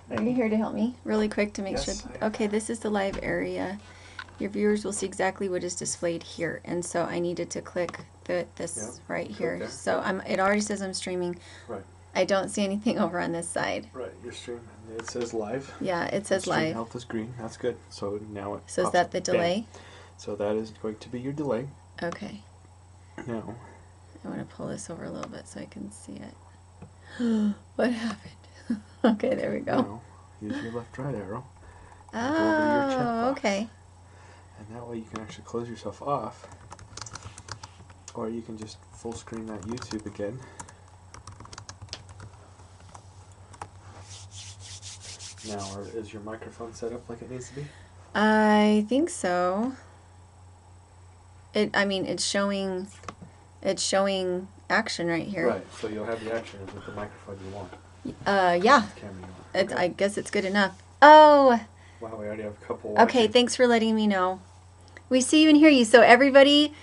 Are you here to help me really quick to make Yes, sure? Okay, this is the live area. Your viewers will see exactly what is displayed here. And so I needed to click this right here. there. So it already says I'm streaming. Right. I don't see anything over on this side. Right, your stream. It says live. Yeah, it says Stream live. health is green. That's good. So now it So is pops that up. the delay? Bang. So that is going to be your delay. Okay. Now. I want to pull this over a little bit so I can see it. What happened? Okay, there we go. Now, use your left right arrow. And go over to your check Oh, box. okay. And that way you can actually close yourself off. Or you can just full screen that YouTube again. Now, is your microphone set up like it needs to be? I think so. It's showing action right here. Right, so you'll have the action with the microphone you want. Yeah. Camera you want. Okay. I guess it's good enough. Oh. Wow, we already have a couple. Okay, watching. thanks for letting me know. We see you and hear you, so everybody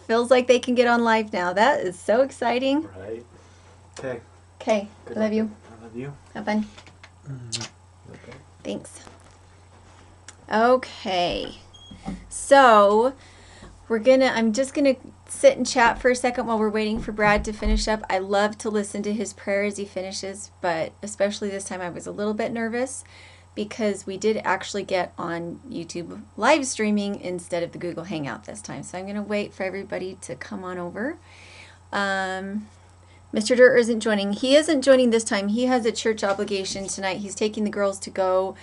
feels like they can get on live now. That is so exciting. Right. Okay. Okay, I love you. I love you. Have fun. Okay. Thanks. Okay, so I'm just gonna sit and chat for a second while we're waiting for Brad to finish up. I love to listen to his prayer as he finishes, but especially this time I was a little bit nervous because we did actually get on YouTube live streaming instead of the Google Hangout this time. So I'm gonna wait for everybody to come on over. Mr. Dirt isn't joining. He isn't joining this time. He has a church obligation tonight. He's taking the girls to go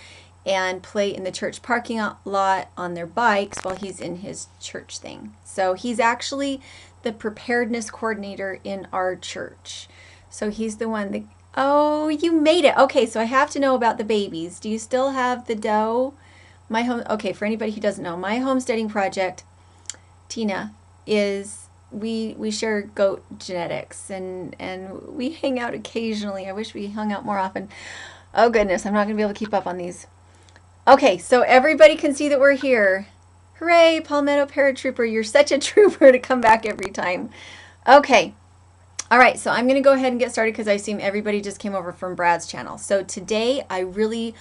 and play in the church parking lot on their bikes while he's in his church thing. So he's actually the preparedness coordinator in our church. So he's the one that, oh, you made it. Okay, so I have to know about the babies. Do you still have the dough? Okay, for anybody who doesn't know, my homesteading project, Tina, is we share goat genetics and we hang out occasionally. I wish we hung out more often. Oh goodness, I'm not gonna be able to keep up on these. Okay, so everybody can see that we're here. Hooray, Palmetto Paratrooper, you're such a trooper to come back every time. Okay, all right, so I'm going to go ahead and get started because I assume everybody just came over from Brad's channel. So today I really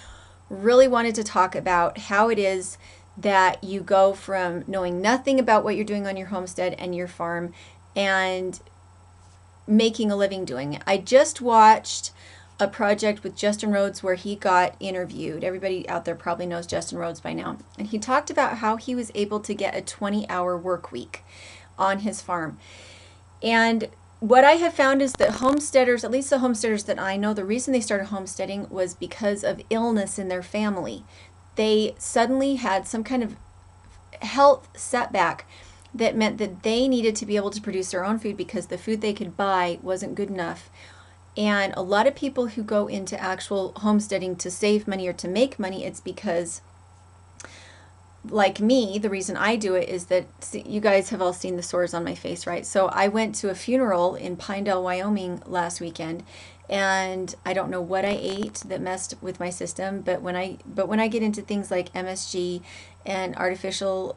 wanted to talk about how it is that you go from knowing nothing about what you're doing on your homestead and your farm and making a living doing it. I just watched a project with Justin Rhodes where he got interviewed. Everybody out there probably knows Justin Rhodes by now. And he talked about how he was able to get a 20-hour work week on his farm. And what I have found is that homesteaders, at least the homesteaders that I know, the reason they started homesteading was because of illness in their family. They suddenly had some kind of health setback that meant that they needed to be able to produce their own food because the food they could buy wasn't good enough. And a lot of people who go into actual homesteading to save money or to make money, it's because, like me, the reason I do it is that you guys have all seen the sores on my face, right? So I went to a funeral in Pinedale, Wyoming last weekend, and I don't know what I ate that messed with my system, but when I get into things like MSG and artificial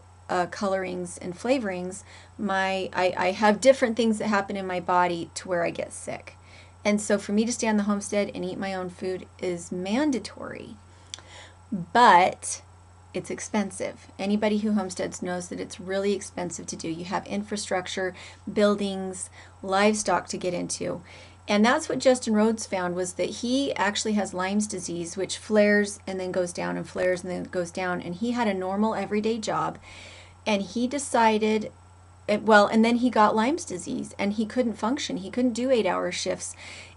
colorings and flavorings, I have different things that happen in my body to where I get sick. And so for me to stay on the homestead and eat my own food is mandatory, but it's expensive. Anybody who homesteads knows that it's really expensive to do. You have infrastructure, buildings, livestock to get into. And that's what Justin Rhodes found, was that he actually has Lyme's disease, which flares and then goes down and flares and then goes down. And he had a normal everyday job, and he decided, and then he got Lyme's disease and he couldn't function. He couldn't do 8-hour shifts,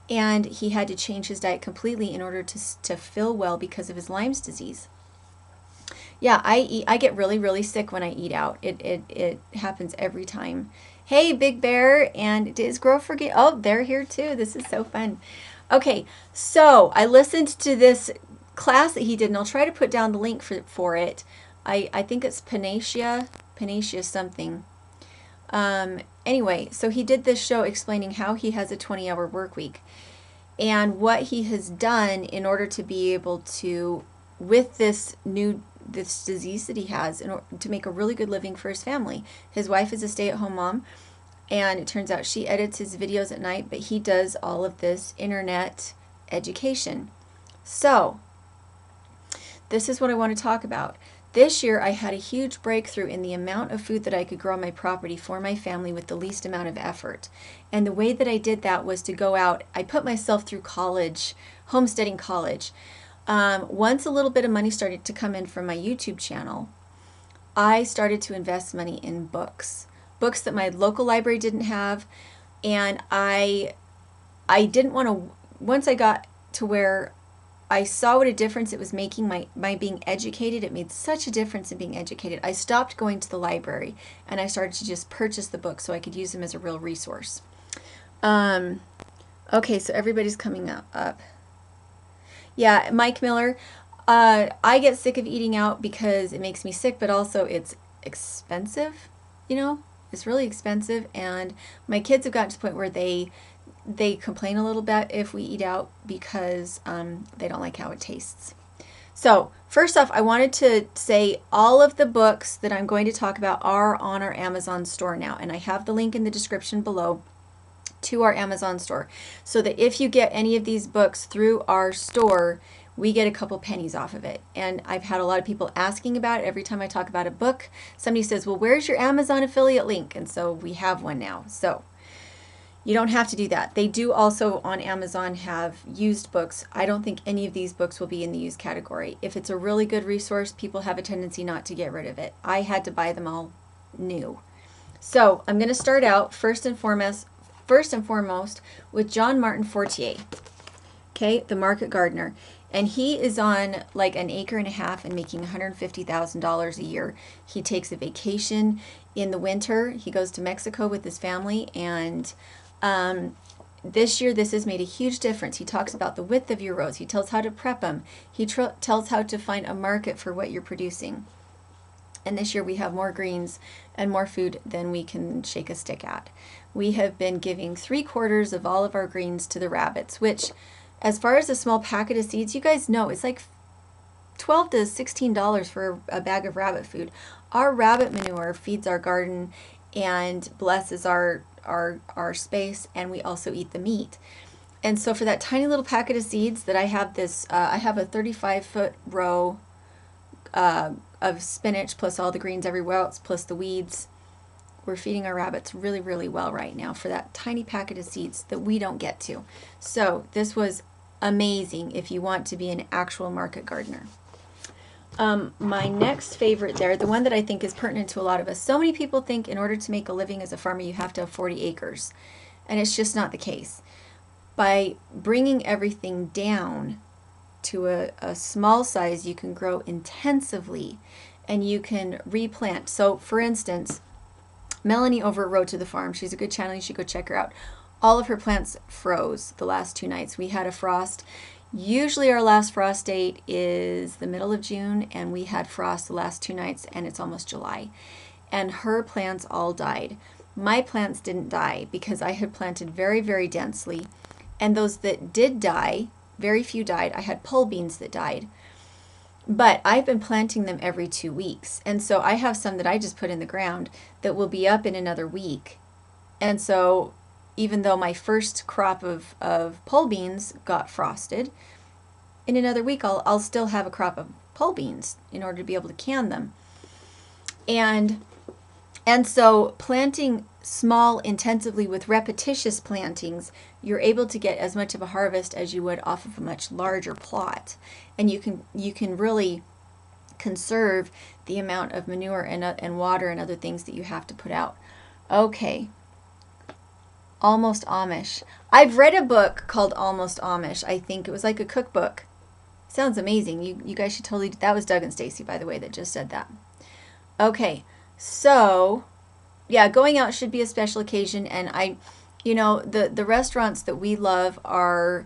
and he had to change his diet completely in order to feel well because of his Lyme's disease. Yeah, I get really sick when I eat out. It happens every time. Hey, Big Bear, and is Grow Forget? Oh, they're here too. This is so fun. Okay, so I listened to this class that he did, and I'll try to put down the link for it. I think it's Panacea something. Anyway, so he did this show explaining how he has a 20-hour work week and what he has done in order to be able to, with this disease that he has, in order to make a really good living for his family. His wife is a stay-at-home mom, and it turns out she edits his videos at night, but he does all of this internet education. So this is what I want to talk about. This year, I had a huge breakthrough in the amount of food that I could grow on my property for my family with the least amount of effort. And the way that I did that was to go out. I put myself through college, homesteading college. Once a little bit of money started to come in from my YouTube channel, I started to invest money in books that my local library didn't have. And I didn't want to, once I got to where I saw what a difference it was making my being educated. It made such a difference in being educated. I stopped going to the library and I started to just purchase the books so I could use them as a real resource. Okay, so everybody's coming up. Yeah, Mike Miller, I get sick of eating out because it makes me sick, but also it's expensive, you know? It's really expensive, and my kids have gotten to the point where they complain a little bit if we eat out because they don't like how it tastes. So first off, I wanted to say all of the books that I'm going to talk about are on our Amazon store now, and I have the link in the description below to our Amazon store, so that if you get any of these books through our store, we get a couple pennies off of it. And I've had a lot of people asking about it. Every time I talk about a book, somebody says, well, where's your Amazon affiliate link? And so we have one now. So you don't have to do that. They do also on Amazon have used books. I don't think any of these books will be in the used category. If it's a really good resource, people have a tendency not to get rid of it. I had to buy them all new. So I'm going to start out first and foremost with John Martin Fortier, okay, the market gardener. And he is on like an acre and a half and making $150,000 a year. He takes a vacation in the winter. He goes to Mexico with his family, and this year this has made a huge difference. He talks about the width of your rows. He tells how to prep them. He tells how to find a market for what you're producing. And this year we have more greens and more food than we can shake a stick at. We have been giving 3/4 of all of our greens to the rabbits, which, as far as a small packet of seeds, you guys know it's like $12 to $16 for a bag of rabbit food. Our rabbit manure feeds our garden and blesses our space, and we also eat the meat. And so for that tiny little packet of seeds that I have this, I have a 35-foot row of spinach plus all the greens everywhere else plus the weeds. We're feeding our rabbits really, really well right now for that tiny packet of seeds that we don't get to. So this was amazing if you want to be an actual market gardener. My next favorite there, the one that I think is pertinent to a lot of us. So many people think in order to make a living as a farmer you have to have 40 acres. And it's just not the case. By bringing everything down to a small size, you can grow intensively and you can replant. So for instance, Melanie over at Road to the Farm, she's a good channel, you should go check her out. All of her plants froze the last 2 nights. We had a frost. Usually our last frost date is the middle of June, and we had frost the last 2 nights, and it's almost July. And her plants all died. My plants didn't die because I had planted very, very densely. And those that did die, very few died. I had pole beans that died. But I've been planting them every 2 weeks. And so I have some that I just put in the ground that will be up in another week. And so even though my first crop of pole beans got frosted, in another week I'll still have a crop of pole beans in order to be able to can them. And so planting small intensively with repetitious plantings, you're able to get as much of a harvest as you would off of a much larger plot. And you can really conserve the amount of manure and water and other things that you have to put out. Okay. Almost Amish. I've read a book called Almost Amish. I think it was like a cookbook. Sounds amazing. You guys should totally... That was Doug and Stacy, by the way, that just said that. Okay, so yeah, going out should be a special occasion, and the restaurants that we love are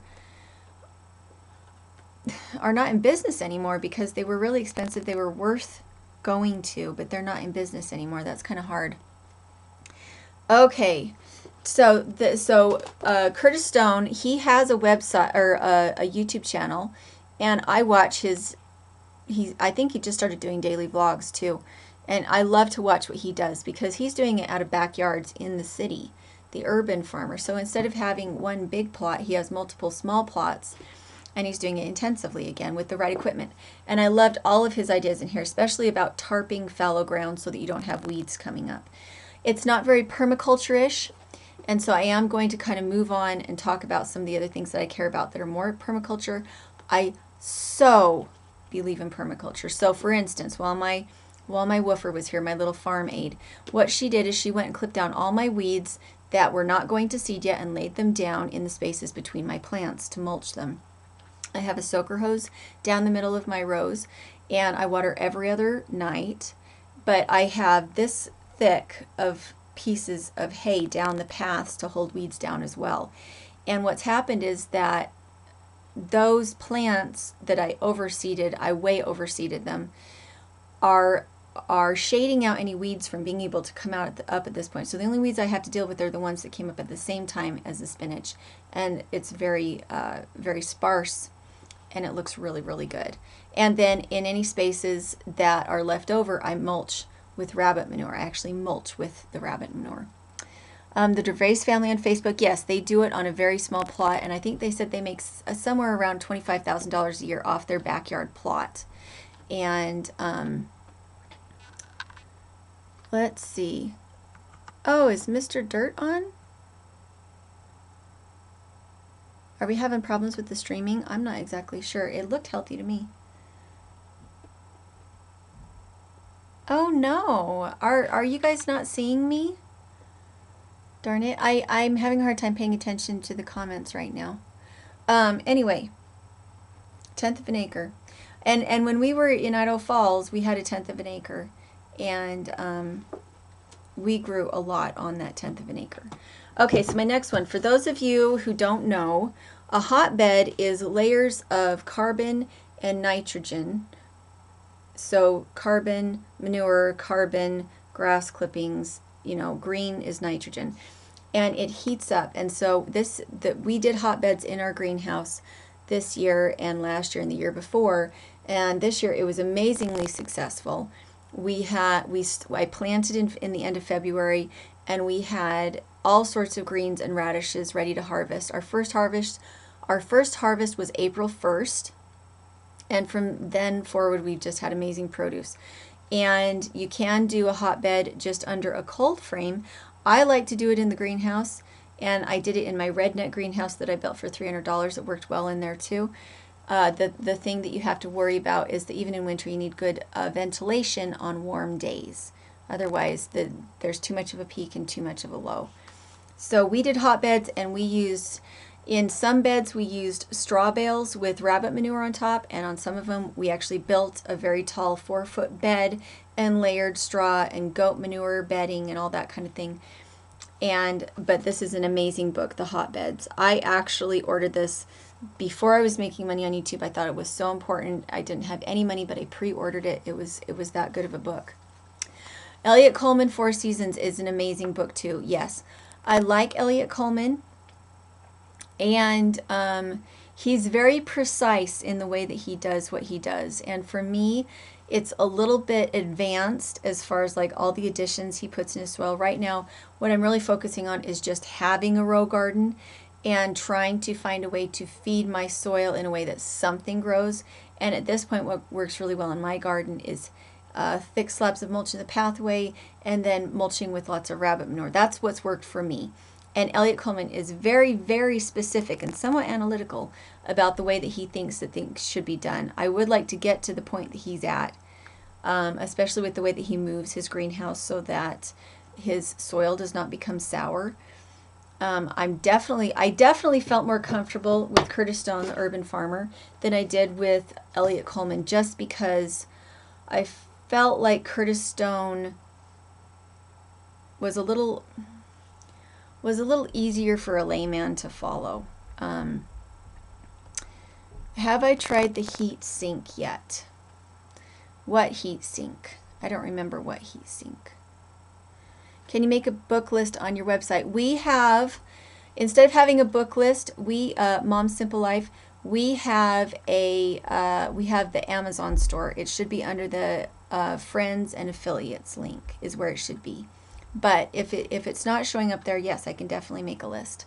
not in business anymore because they were really expensive. They were worth going to, but they're not in business anymore. That's kind of hard. Okay. So Curtis Stone, he has a website or a YouTube channel, and I watch I think he just started doing daily vlogs too, and I love to watch what he does because he's doing it out of backyards in the city, the urban farmer. So instead of having one big plot, he has multiple small plots, and he's doing it intensively again with the right equipment. And I loved all of his ideas in here, especially about tarping fallow ground so that you don't have weeds coming up. It's not very permaculture-ish, and so I am going to kind of move on and talk about some of the other things that I care about that are more permaculture. I so believe in permaculture. So for instance, while my woofer was here, my little farm aide, what she did is she went and clipped down all my weeds that were not going to seed yet and laid them down in the spaces between my plants to mulch them. I have a soaker hose down the middle of my rows, and I water every other night, but I have this thick of pieces of hay down the paths to hold weeds down as well. And what's happened is that those plants that I overseeded, I way overseeded them, are shading out any weeds from being able to come out up at this point. So the only weeds I have to deal with are the ones that came up at the same time as the spinach, and it's very very sparse, and it looks really, really good. And then in any spaces that are left over, I mulch with rabbit manure. I actually mulch with the rabbit manure. The Gervais family on Facebook, yes, they do it on a very small plot, and I think they said they make somewhere around $25,000 a year off their backyard plot. And let's see. Oh, is Mr. Dirt on? Are we having problems with the streaming? I'm not exactly sure. It looked healthy to me. Oh no. Are you guys not seeing me? Darn it. I'm having a hard time paying attention to the comments right now. Anyway, 1/10 of an acre. And when we were in Idaho Falls, we had a 1/10 of an acre. And we grew a lot on that 1/10 of an acre. Okay, so my next one. For those of you who don't know, a hotbed is layers of carbon and nitrogen. So carbon, manure, carbon, grass clippings, you know, green is nitrogen. And it heats up. And so we did hotbeds in our greenhouse this year and last year and the year before. And this year it was amazingly successful. I planted in the end of February, and we had all sorts of greens and radishes ready to harvest. Our first harvest was April 1st. And from then forward, we've just had amazing produce. And you can do a hotbed just under a cold frame. I like to do it in the greenhouse, and I did it in my redneck greenhouse that I built for $300. It worked well in there too. The thing that you have to worry about is that even in winter you need good ventilation on warm days. Otherwise, there's too much of a peak and too much of a low. So we did hotbeds, and in some beds we used straw bales with rabbit manure on top, and on some of them we actually built a very tall 4-foot bed and layered straw and goat manure bedding and all that kind of thing. But this is an amazing book, The Hotbeds. I actually ordered this before I was making money on YouTube. I thought it was so important. I didn't have any money, but I pre-ordered it. It was that good of a book. Elliot Coleman, Four Seasons is an amazing book too. Yes, I like Elliot Coleman. And he's very precise in the way that he does what he does. And for me, it's a little bit advanced as far as like all the additions he puts in his soil. Right now, what I'm really focusing on is just having a row garden and trying to find a way to feed my soil in a way that something grows. And at this point, what works really well in my garden is thick slabs of mulch in the pathway and then mulching with lots of rabbit manure. That's what's worked for me. And Elliot Coleman is very, very specific and somewhat analytical about the way that he thinks that things should be done. I would like to get to the point that he's at, especially with the way that he moves his greenhouse so that his soil does not become sour. I definitely felt more comfortable with Curtis Stone, the urban farmer, than I did with Elliot Coleman, just because I felt like Curtis Stone was a little easier for a layman to follow. Have I tried the heat sink yet? What heat sink? I don't remember what heat sink. Can you make a book list on your website? We have, instead of having a book list, Mom's Simple Life, we have the Amazon store. It should be under the friends and affiliates link is where it should be. But if it's not showing up there, yes, I can definitely make a list.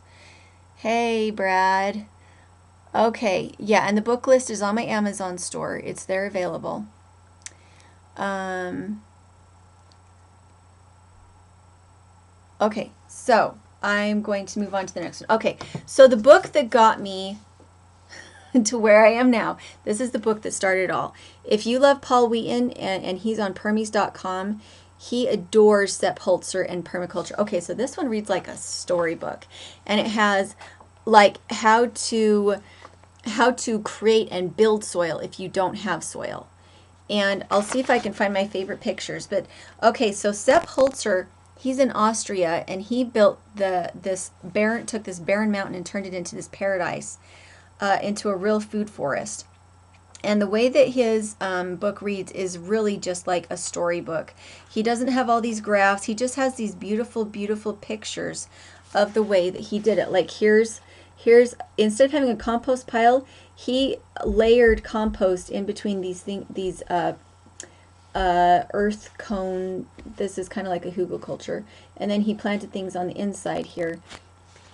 Hey, Brad. Okay, yeah, and the book list is on my Amazon store. It's there available. Okay, so I'm going to move on to the next one. Okay, so the book that got me to where I am now, this is the book that started it all. If you love Paul Wheaton, and he's on permies.com, he adores Sepp Holzer and permaculture. Okay, so this one reads like a storybook, and it has like how to create and build soil if you don't have soil. And I'll see if I can find my favorite pictures. But okay, so Sepp Holzer, he's in Austria, and he built took this barren mountain and turned it into this paradise, into a real food forest. And the way that his book reads is really just like a storybook. He doesn't have all these graphs. He just has these beautiful, beautiful pictures of the way that he did it. Like here's instead of having a compost pile, he layered compost in between these earth cone. This is kind of like a hugelkultur, and then he planted things on the inside here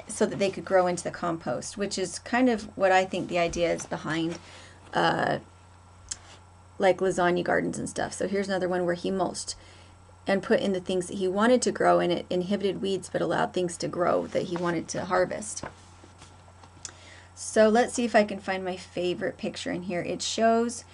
so that they could grow into the compost, which is kind of what I think the idea is behind like lasagna gardens and stuff. So here's another one where he mulched and put in the things that he wanted to grow, and it inhibited weeds but allowed things to grow that he wanted to harvest. So let's see if I can find my favorite picture in here. It shows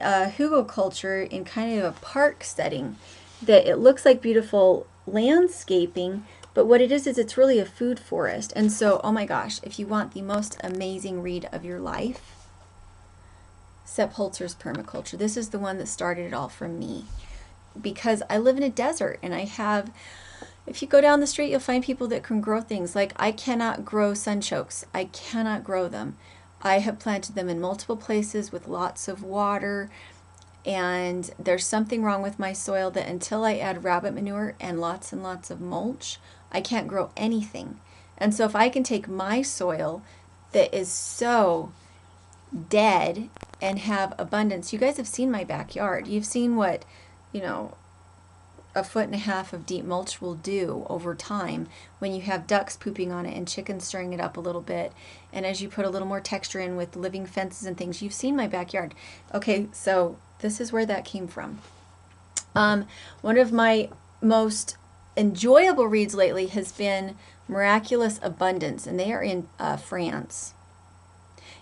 hugelkultur in kind of a park setting, that it looks like beautiful landscaping, but what it is it's really a food forest. And so, oh my gosh, if you want the most amazing read of your life, Sepp Holzer's Permaculture. This is the one that started it all for me, because I live in a desert, and if you go down the street, you'll find people that can grow things. Like I cannot grow sunchokes. I cannot grow them. I have planted them in multiple places with lots of water, and there's something wrong with my soil that until I add rabbit manure and lots of mulch, I can't grow anything. And so if I can take my soil that is so dead and have abundance. You guys have seen my backyard. You've seen what, 1.5 feet of deep mulch will do over time when you have ducks pooping on it and chickens stirring it up a little bit. And as you put a little more texture in with living fences and things, you've seen my backyard. Okay, so this is where that came from. One of my most enjoyable reads lately has been Miraculous Abundance, and they are in France.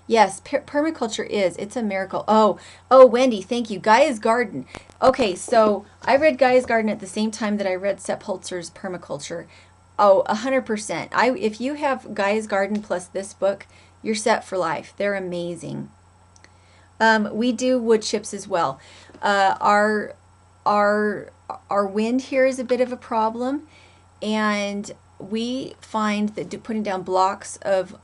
Yes, permaculture it's a miracle. Oh, Wendy, thank you. Gaia's Garden. Okay, so I read Gaia's Garden at the same time that I read Sepp Holzer's Permaculture. Oh, 100%. If you have Gaia's Garden plus this book, you're set for life. They're amazing. We do wood chips as well. Our wind here is a bit of a problem, and we find that putting down blocks of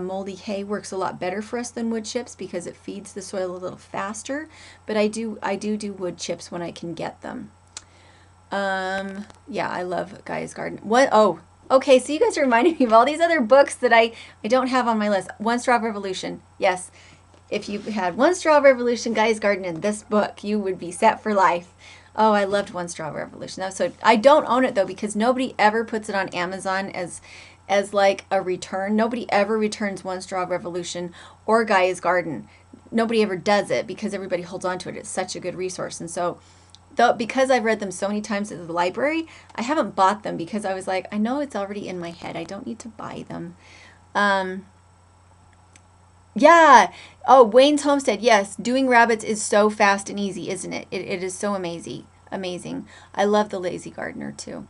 moldy hay works a lot better for us than wood chips because it feeds the soil a little faster. But I do wood chips when I can get them. Yeah, I love Gaia's Garden. What? Oh, okay. So you guys are reminding me of all these other books that I don't have on my list. One Straw Revolution. Yes, if you had One Straw Revolution, Gaia's Garden, and this book, you would be set for life. Oh, I loved One Straw Revolution. So I don't own it though because nobody ever puts it on Amazon as like a return. Nobody ever returns One Straw Revolution or Gaia's Garden. Nobody ever does it because everybody holds on to it. It's such a good resource. And so because I've read them so many times at the library, I haven't bought them because I was like, I know it's already in my head. I don't need to buy them. Yeah. Oh, Wayne's Homestead. Yes. Doing rabbits is so fast and easy, isn't it? It is so amazing. I love The Lazy Gardener too.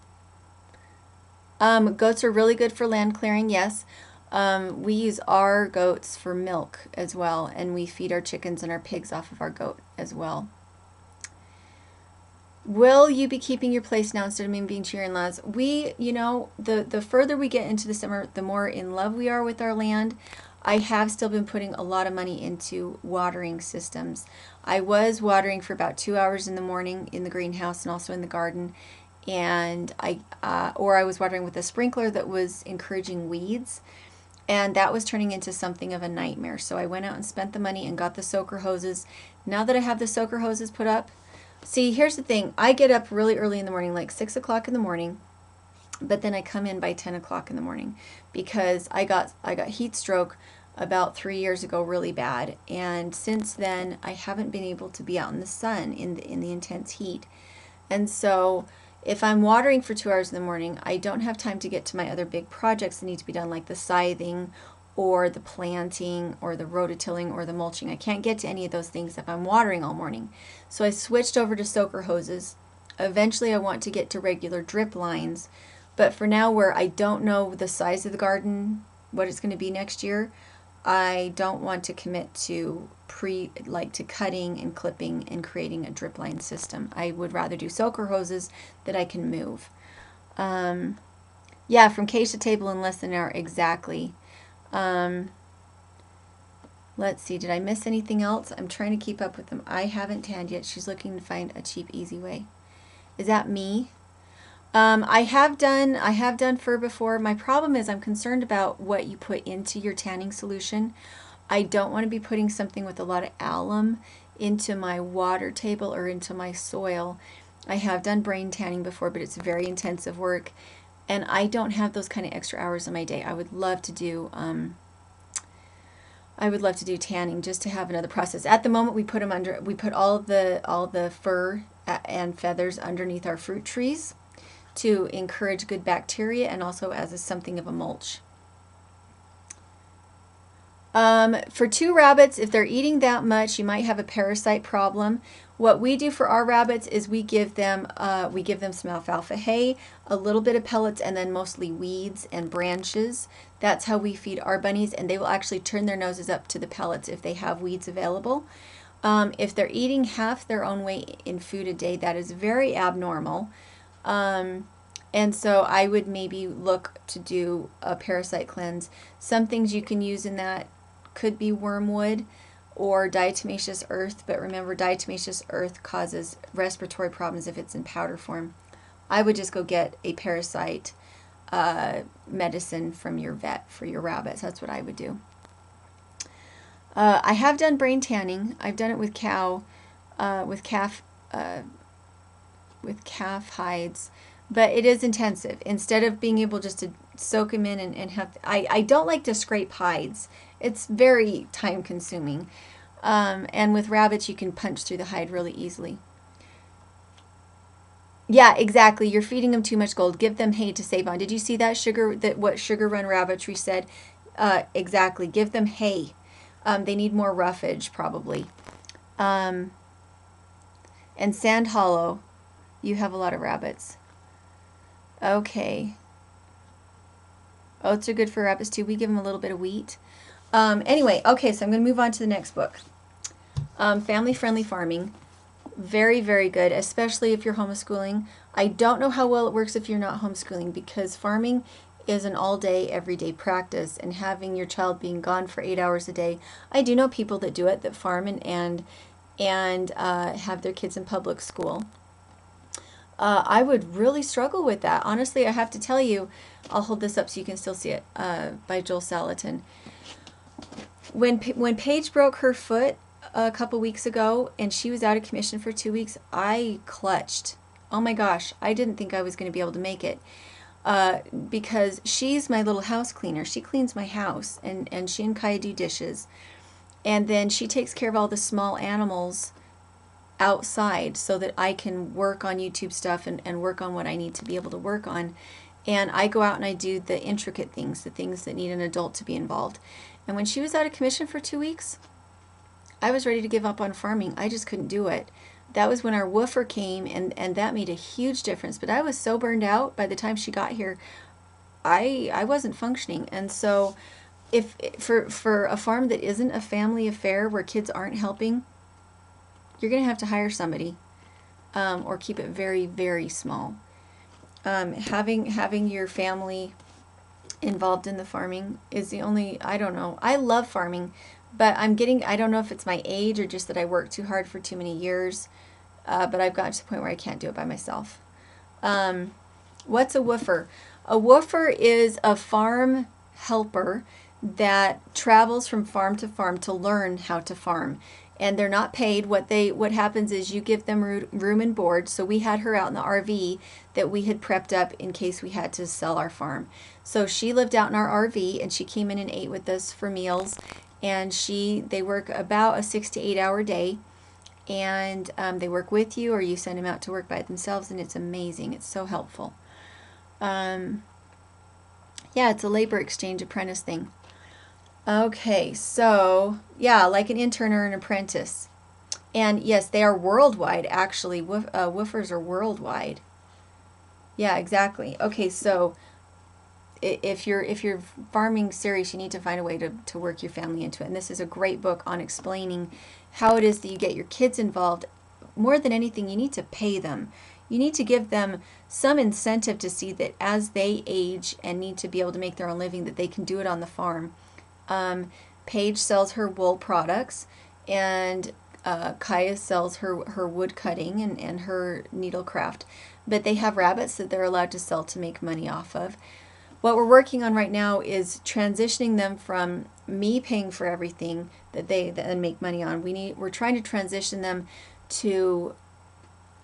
Goats are really good for land clearing, yes. We use our goats for milk as well, and we feed our chickens and our pigs off of our goat as well. Will you be keeping your place now instead of being to your in-laws? We, the further we get into the summer, the more in love we are with our land. I have still been putting a lot of money into watering systems. I was watering for about 2 hours in the morning in the greenhouse and also in the garden. And I was watering with a sprinkler that was encouraging weeds, and that was turning into something of a nightmare. So I went out and spent the money and got the soaker hoses. Now that I have the soaker hoses put up, see, here's the thing. I get up really early in the morning, like 6 o'clock in the morning, but then I come in by 10 o'clock in the morning because I got heat stroke about 3 years ago really bad, and since then I haven't been able to be out in the sun in the intense heat. And so if I'm watering for 2 hours in the morning, I don't have time to get to my other big projects that need to be done, like the scything or the planting or the rototilling or the mulching. I can't get to any of those things if I'm watering all morning. So I switched over to soaker hoses. Eventually I want to get to regular drip lines, but for now, where I don't know the size of the garden, what it's going to be next year, I don't want to commit to to cutting and clipping and creating a drip line system. I would rather do soaker hoses that I can move. Yeah, from cage to table in less than an hour, exactly. Let's see, did I miss anything else? I'm trying to keep up with them. I haven't tanned yet. She's looking to find a cheap, easy way. Is that me? I have done fur before. My problem is I'm concerned about what you put into your tanning solution. I don't want to be putting something with a lot of alum into my water table or into my soil. I have done brain tanning before, but it's very intensive work, and I don't have those kind of extra hours in my day. I would love to do tanning, just to have another process. At the moment, we put all the fur and feathers underneath our fruit trees to encourage good bacteria, and also as something of a mulch. For 2 rabbits, if they're eating that much, you might have a parasite problem. What we do for our rabbits is we give them some alfalfa hay, a little bit of pellets, and then mostly weeds and branches. That's how we feed our bunnies, and they will actually turn their noses up to the pellets if they have weeds available. If they're eating half their own weight in food a day, that is very abnormal. And so I would maybe look to do a parasite cleanse. Some things you can use in that could be wormwood or diatomaceous earth, but remember, diatomaceous earth causes respiratory problems if it's in powder form. I would just go get a parasite medicine from your vet for your rabbits. That's what I would do. I have done brain tanning. I've done it with calf hides, but it is intensive. Instead of being able just to soak them in and have, I don't like to scrape hides. It's very time consuming. And with rabbits, you can punch through the hide really easily. Yeah, exactly. You're feeding them too much gold. Give them hay to save on. Did you see that what Sugar Run Rabbitry said? Exactly. Give them hay. They need more roughage, probably. And Sand Hollow, you have a lot of rabbits. Okay. Oats are good for rabbits too. We give them a little bit of wheat. Anyway, okay, so I'm going to move on to the next book. Family Friendly Farming. Very, very good, especially if you're homeschooling. I don't know how well it works if you're not homeschooling, because farming is an all-day, everyday practice, and having your child being gone for 8 hours a day. I do know people that do it, that farm and have their kids in public school. I would really struggle with that. Honestly, I have to tell you, I'll hold this up so you can still see it, by Joel Salatin. When Paige broke her foot a couple weeks ago and she was out of commission for 2 weeks, I clutched. Oh my gosh, I didn't think I was going to be able to make it. Because she's my little house cleaner. She cleans my house, and she and Kaya do dishes. And then she takes care of all the small animals outside so that I can work on YouTube stuff and work on what I need to be able to work on. And I go out and I do the intricate things, the things that need an adult to be involved. And when she was out of commission for 2 weeks, I was ready to give up on farming. I just couldn't do it. That was when our woofer came, and that made a huge difference. But I was so burned out by the time she got here, I wasn't functioning. And so if for a farm that isn't a family affair where kids aren't helping, you're going to have to hire somebody, or keep it very, very small. Having your family involved in the farming is the only, I don't know. I love farming, but I don't know if it's my age or just that I worked too hard for too many years, but I've gotten to the point where I can't do it by myself. What's a woofer? A woofer is a farm helper that travels from farm to learn how to farm. and they're not paid. What happens is you give them room and board. So we had her out in the RV that we had prepped up in case we had to sell our farm. So she lived out in our RV, and she came in and ate with us for meals. And they work about a 6 to 8 hour day, and they work with you, or you send them out to work by themselves, and it's amazing. It's so helpful. Yeah, it's a labor exchange apprentice thing. Okay, so yeah, like an intern or an apprentice. And yes, they are worldwide, actually. Woofers are worldwide. Yeah, exactly. Okay, so if you're farming serious, you need to find a way to work your family into it. And this is a great book on explaining how it is that you get your kids involved. More than anything, you need to pay them. You need to give them some incentive to see that as they age and need to be able to make their own living, that they can do it on the farm. Paige sells her wool products, and Kaya sells her wood cutting and her needlecraft. But they have rabbits that they're allowed to sell to make money off of. What we're working on right now is transitioning them from me paying for everything that they then make money on. We're trying to transition them to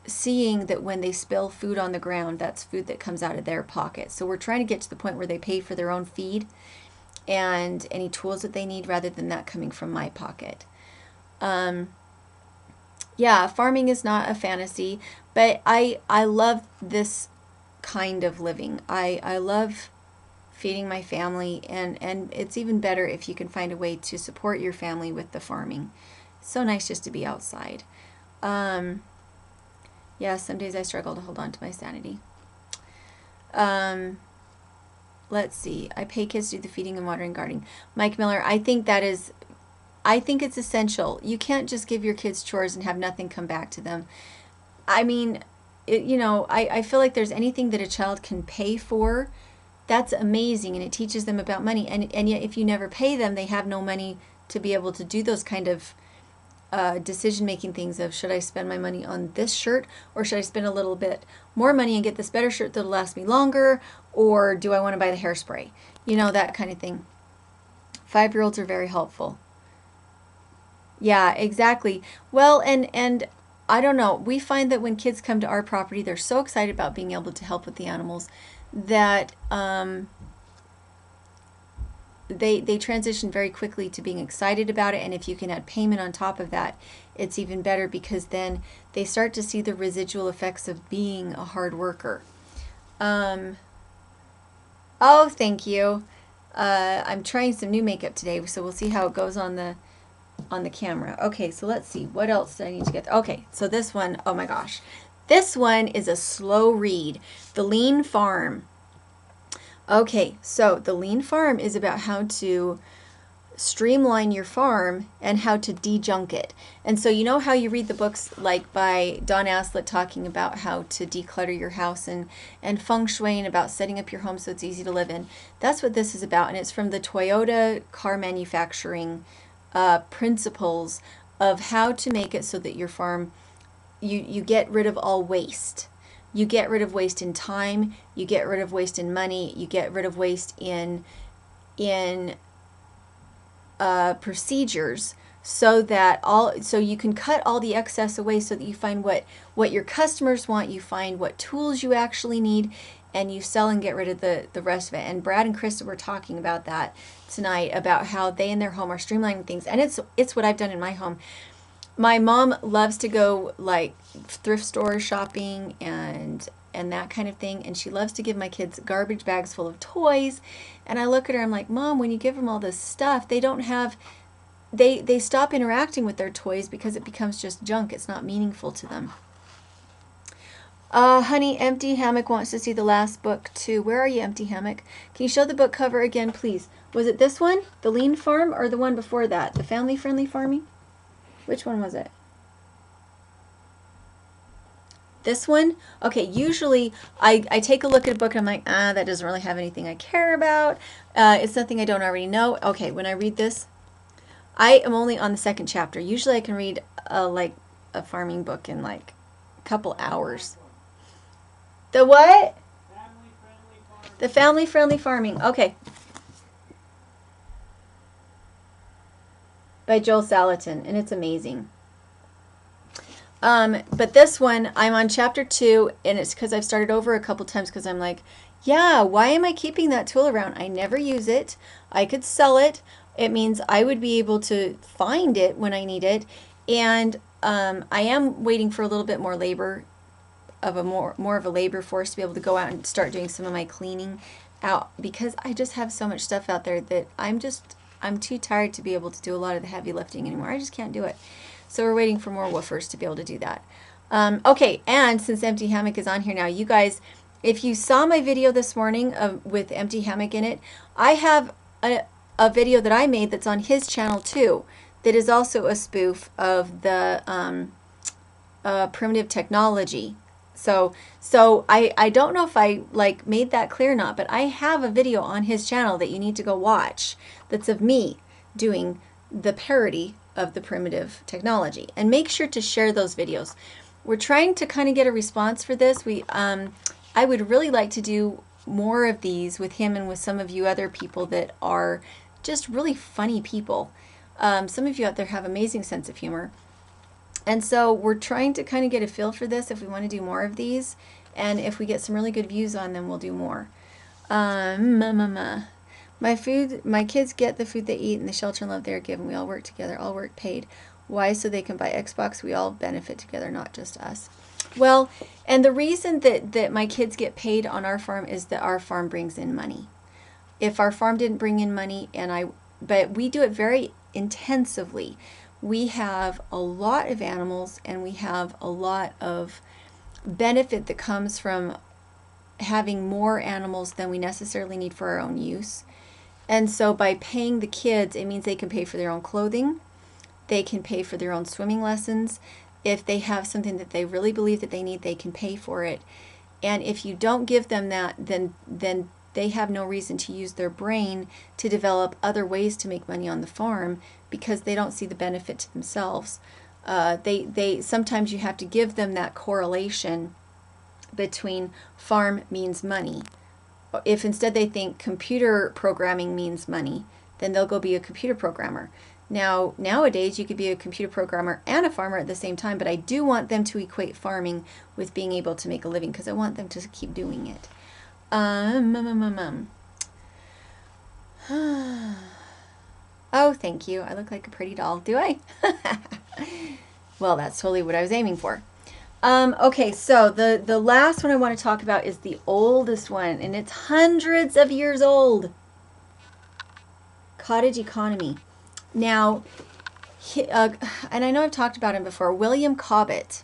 seeing that when they spill food on the ground, that's food that comes out of their pocket. So we're trying to get to the point where they pay for their own feed and any tools that they need, rather than that coming from my pocket. Yeah, farming is not a fantasy, but I love this kind of living. I love feeding my family, and it's even better if you can find a way to support your family with the farming. It's so nice just to be outside. Yeah, some days I struggle to hold on to my sanity. Let's see. I pay kids to do the feeding and watering, gardening. Mike Miller, I think it's essential. You can't just give your kids chores and have nothing come back to them. I mean, I feel like there's anything that a child can pay for, that's amazing, and it teaches them about money. And yet if you never pay them, they have no money to be able to do those kind of decision-making things of, should I spend my money on this shirt, or should I spend a little bit more money and get this better shirt that'll last me longer, or do I want to buy the hairspray? That kind of thing. 5-year-olds are very helpful. Yeah, exactly. Well, and I don't know, we find that when kids come to our property, they're so excited about being able to help with the animals that they transition very quickly to being excited about it. And if you can add payment on top of that, it's even better, because then they start to see the residual effects of being a hard worker. Oh, thank you. I'm trying some new makeup today, so we'll see how it goes on the camera. Okay, so let's see. What else do I need to get? Okay, so this one, oh my gosh. This one is a slow read. The Lean Farm. Okay, so The Lean Farm is about how to streamline your farm and how to de-junk it. And so you know how you read the books like by Don Aslett talking about how to declutter your house and feng shui and about setting up your home so it's easy to live in. That's what this is about, and it's from the Toyota car manufacturing principles of how to make it so that your farm, you get rid of all waste. You get rid of waste in time, you get rid of waste in money, you get rid of waste in procedures, so you can cut all the excess away, so that you find what your customers want, you find what tools you actually need, and you sell and get rid of the rest of it. And Brad and Krista were talking about that tonight, about how they in their home are streamlining things, and it's what I've done in my home. My mom loves to go like thrift store shopping and that kind of thing, and she loves to give my kids garbage bags full of toys. And I look at her, I'm like, Mom, when you give them all this stuff, they stop interacting with their toys because it becomes just junk. It's not meaningful to them. Honey, Empty Hammock wants to see the last book too. Where are you, Empty Hammock? Can you show the book cover again, please? Was it this one, The Lean Farm, or the one before that, The Family Friendly Farming? Which one was it? This one? Okay, usually I take a look at a book and I'm like, that doesn't really have anything I care about. It's nothing I don't already know. Okay, when I read this, I am only on the second chapter. Usually I can read like a farming book in like a couple hours. The what? Family-friendly farming. The family-friendly farming. Okay. by Joel Salatin, and it's amazing. But this one, I'm on chapter 2, and it's because I've started over a couple times because I'm like, yeah, why am I keeping that tool around? I never use it. I could sell it. It means I would be able to find it when I need it. And I am waiting for a little bit more labor, of a more of a labor force to be able to go out and start doing some of my cleaning out, because I just have so much stuff out there that I'm too tired to be able to do a lot of the heavy lifting anymore. I just can't do it. So we're waiting for more woofers to be able to do that. Okay, and since Empty Hammock is on here now, you guys, if you saw my video this morning with Empty Hammock in it, I have a video that I made that's on his channel too, that is also a spoof of the primitive technology. So I don't know if I made that clear or not, but I have a video on his channel that you need to go watch that's of me doing the parody of the primitive technology. And make sure to share those videos. We're trying to kind of get a response for this. I would really like to do more of these with him and with some of you other people that are just really funny people. Some of you out there have amazing sense of humor. And so we're trying to kind of get a feel for this if we want to do more of these. And if we get some really good views on them, we'll do more. My kids get the food they eat and the shelter and love they are given. We all work together, all work paid. Why? So they can buy Xbox. We all benefit together, not just us. Well, and the reason that my kids get paid on our farm is that our farm brings in money. If our farm didn't bring in money, but we do it very intensively. We have a lot of animals, and we have a lot of benefit that comes from having more animals than we necessarily need for our own use. And so by paying the kids, it means they can pay for their own clothing. They can pay for their own swimming lessons. If they have something that they really believe that they need, they can pay for it. And if you don't give them that, then they have no reason to use their brain to develop other ways to make money on the farm, because they don't see the benefit to themselves. Sometimes you have to give them that correlation between farm means money. If instead they think computer programming means money, then they'll go be a computer programmer. Now, nowadays you could be a computer programmer and a farmer at the same time, but I do want them to equate farming with being able to make a living, because I want them to keep doing it. Oh, thank you. I look like a pretty doll. Do I? Well, that's totally what I was aiming for. Okay, so the last one I want to talk about is the oldest one, and it's hundreds of years old. Cottage economy. Now, and I know I've talked about him before, William Cobbett.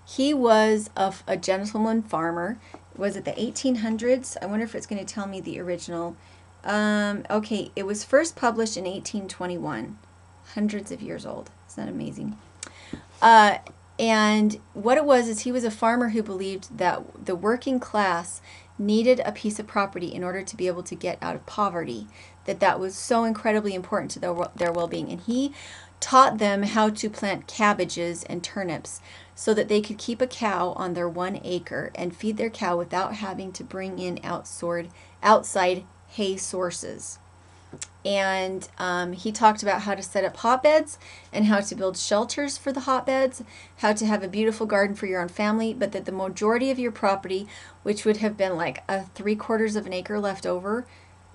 He was a gentleman farmer. Was it the 1800s? I wonder if it's going to tell me the original. Okay, it was first published in 1821. Hundreds of years old. Isn't that amazing? And what it was is he was a farmer who believed that the working class needed a piece of property in order to be able to get out of poverty, that was so incredibly important to their well-being. And he taught them how to plant cabbages and turnips so that they could keep a cow on their 1 acre and feed their cow without having to bring in outside hay sources. And he talked about how to set up hotbeds and how to build shelters for the hotbeds, how to have a beautiful garden for your own family, but that the majority of your property, which would have been like 3/4 of an acre left over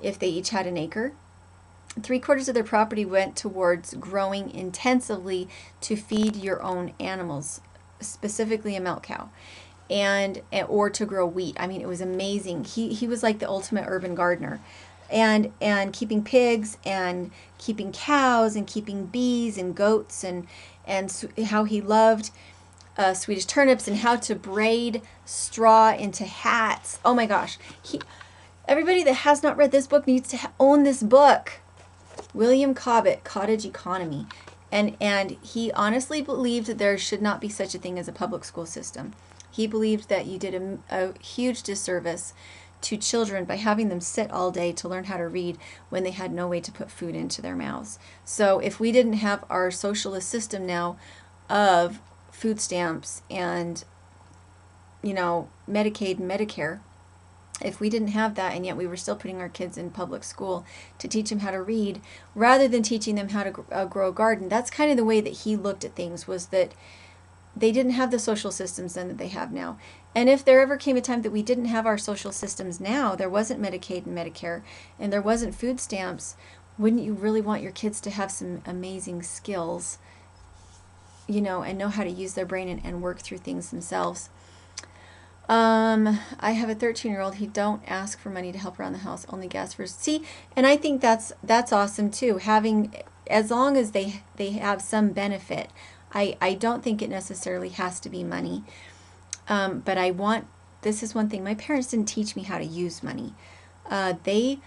if they each had an acre, 3/4 of their property went towards growing intensively to feed your own animals, specifically a milk cow, or to grow wheat. I mean, it was amazing. He was like the ultimate urban gardener. And keeping pigs and keeping cows and keeping bees and goats, and how he loved Swedish turnips and how to braid straw into hats. Oh my gosh. Everybody that has not read this book needs to own this book. William Cobbett, Cottage Economy. And he honestly believed that there should not be such a thing as a public school system. He believed that you did a huge disservice to children by having them sit all day to learn how to read when they had no way to put food into their mouths. So if we didn't have our socialist system now of food stamps and, Medicaid and Medicare, if we didn't have that, and yet we were still putting our kids in public school to teach them how to read rather than teaching them how to grow a garden. That's kind of the way that he looked at things, was that they didn't have the social systems then that they have now. And if there ever came a time that we didn't have our social systems now, there wasn't Medicaid and Medicare, and there wasn't food stamps, wouldn't you really want your kids to have some amazing skills, you know, and know how to use their brain and work through things themselves? I have a 13-year-old. He don't ask for money to help around the house, only gas for, see, and I think that's awesome too. Having, as long as they have some benefit. I don't think it necessarily has to be money. But I want, this is one thing, my parents didn't teach me how to use money. They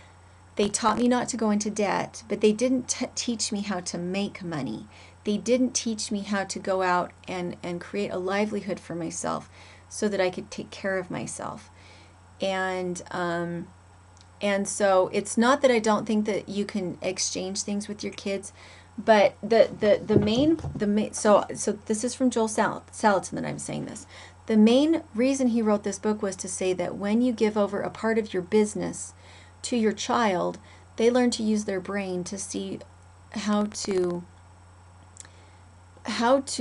taught me not to go into debt, but they didn't teach me how to make money. They didn't teach me how to go out and create a livelihood for myself so that I could take care of myself. And so it's not that I don't think that you can exchange things with your kids, but the main so this is from Joel Salatin that I'm saying this. The main reason he wrote this book was to say that when you give over a part of your business to your child, they learn to use their brain to see how to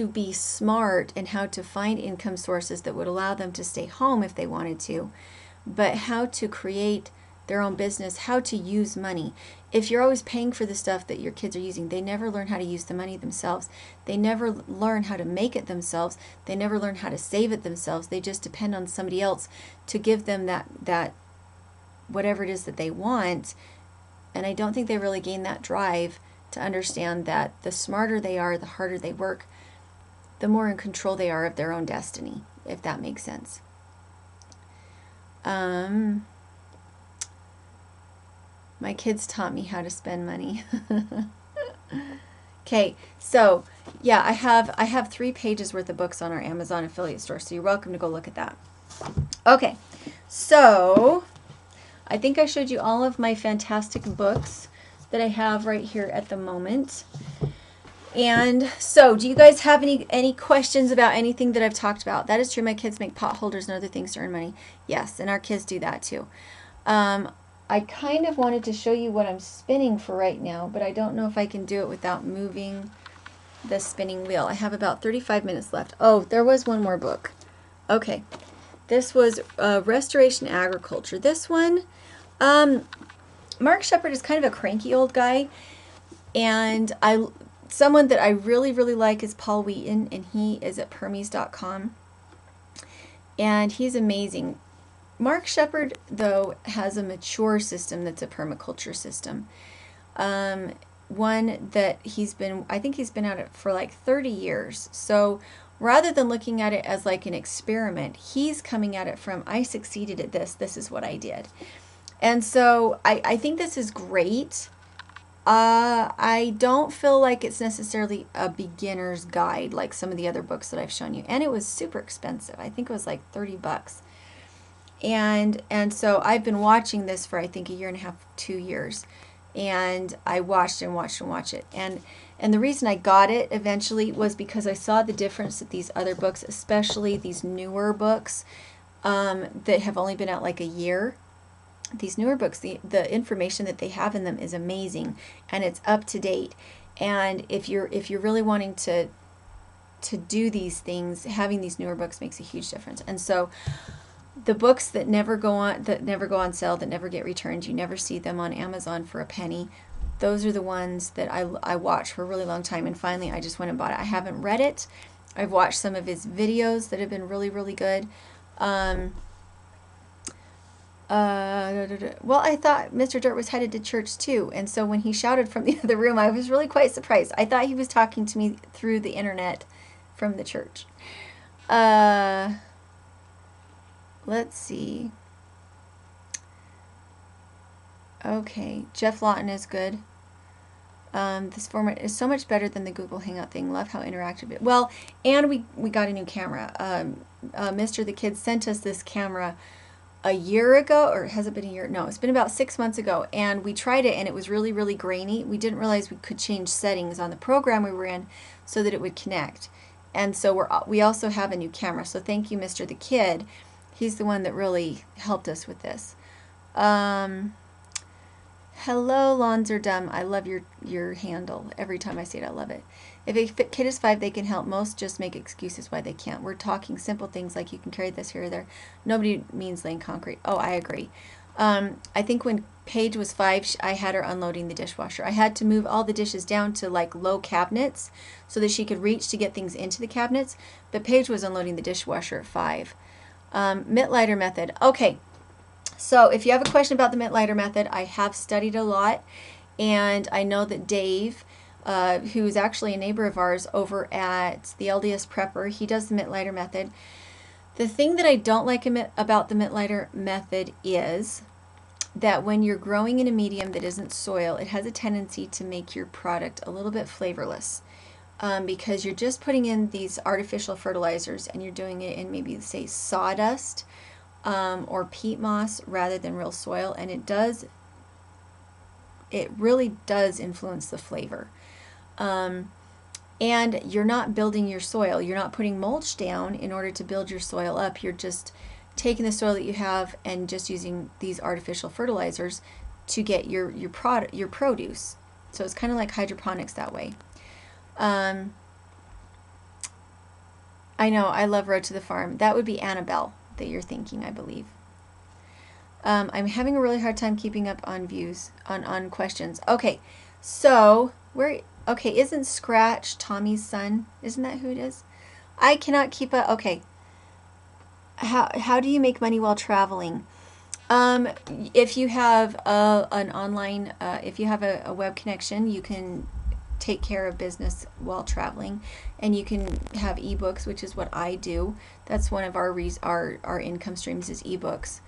be smart and how to find income sources that would allow them to stay home if they wanted to, but how to create their own business, how to use money. If you're always paying for the stuff that your kids are using, they never learn how to use the money themselves. They never learn how to make it themselves. They never learn how to save it themselves. They just depend on somebody else to give them that whatever it is that they want. And I don't think they really gain that drive to understand that the smarter they are, the harder they work, the more in control they are of their own destiny, if that makes sense. My kids taught me how to spend money. Okay, so yeah, I have 3 pages worth of books on our Amazon affiliate store, so you're welcome to go look at that. Okay, so I think I showed you all of my fantastic books that I have right here at the moment. And so, do you guys have any questions about anything that I've talked about? That is true. My kids make pot holders and other things to earn money. Yes, and our kids do that too. I kind of wanted to show you what I'm spinning for right now, but I don't know if I can do it without moving the spinning wheel. I have about 35 minutes left. Oh, there was one more book. Okay. This was Restoration Agriculture. This one, Mark Shepard is kind of a cranky old guy, and someone that I really, really like is Paul Wheaton, and he is at Permies.com, and he's amazing. Mark Shepard, though, has a mature system that's a permaculture system. One that I think he's been at it for like 30 years. So rather than looking at it as like an experiment, he's coming at it from, I succeeded at this is what I did. And so I think this is great. I don't feel like it's necessarily a beginner's guide like some of the other books that I've shown you. And it was super expensive. I think it was like $30. And so I've been watching this for I think a year and a half, 2 years. And I watched and watched and watched it. And the reason I got it eventually was because I saw the difference that these other books, especially these newer books that have only been out like a year, these newer books, the information that they have in them is amazing, and it's up to date. And if you're really wanting to do these things, having these newer books makes a huge difference. And so the books that never go on sale, that never get returned, you never see them on Amazon for a penny, those are the ones that I watched for a really long time, and finally I just went and bought it. I haven't read it. I've watched some of his videos that have been really, really good. Well, I thought Mr. Dirt was headed to church too, and so when he shouted from the other room, I was really quite surprised. I thought he was talking to me through the internet from the church. Let's see. Okay, Jeff Lawton is good. This format is so much better than the Google Hangout thing. Love how interactive it. Well, and we got a new camera. Mr. the Kid sent us this camera a year ago, or has it been a year? No, it's been about 6 months ago, and we tried it and it was really, really grainy. We didn't realize we could change settings on the program we were in so that it would connect. And so we also have a new camera. So thank you, Mr. the Kid. He's the one that really helped us with this. Hello, lawns are dumb. I love your handle. Every time I see it, I love it. If a kid is 5, they can help. Most just make excuses why they can't. We're talking simple things like you can carry this here or there. Nobody means laying concrete. Oh, I agree. I think when Paige was 5, I had her unloading the dishwasher. I had to move all the dishes down to like low cabinets so that she could reach to get things into the cabinets. But Paige was unloading the dishwasher at 5. Mitt lighter method. Okay. So if you have a question about the mitt lighter method, I have studied a lot, and I know that Dave, who's actually a neighbor of ours over at the LDS Prepper, he does the mitt lighter method. The thing that I don't like about the mitt lighter method is that when you're growing in a medium that isn't soil, it has a tendency to make your product a little bit flavorless, because you're just putting in these artificial fertilizers and you're doing it in maybe, say, sawdust, or peat moss rather than real soil, and it really does influence the flavor. And you're not building your soil. You're not putting mulch down in order to build your soil up. You're just taking the soil that you have and just using these artificial fertilizers to get your produce. So it's kind of like hydroponics that way. I know, I love Road to the Farm. That would be Annabelle that you're thinking, I believe. I'm having a really hard time keeping up on views, on questions. Okay, so isn't Scratch Tommy's son? Isn't that who it is? I cannot keep up. Okay. How do you make money while traveling? If you have an online, if you have a web connection, you can take care of business while traveling, and you can have ebooks, which is what I do. That's one of our income streams is ebooks.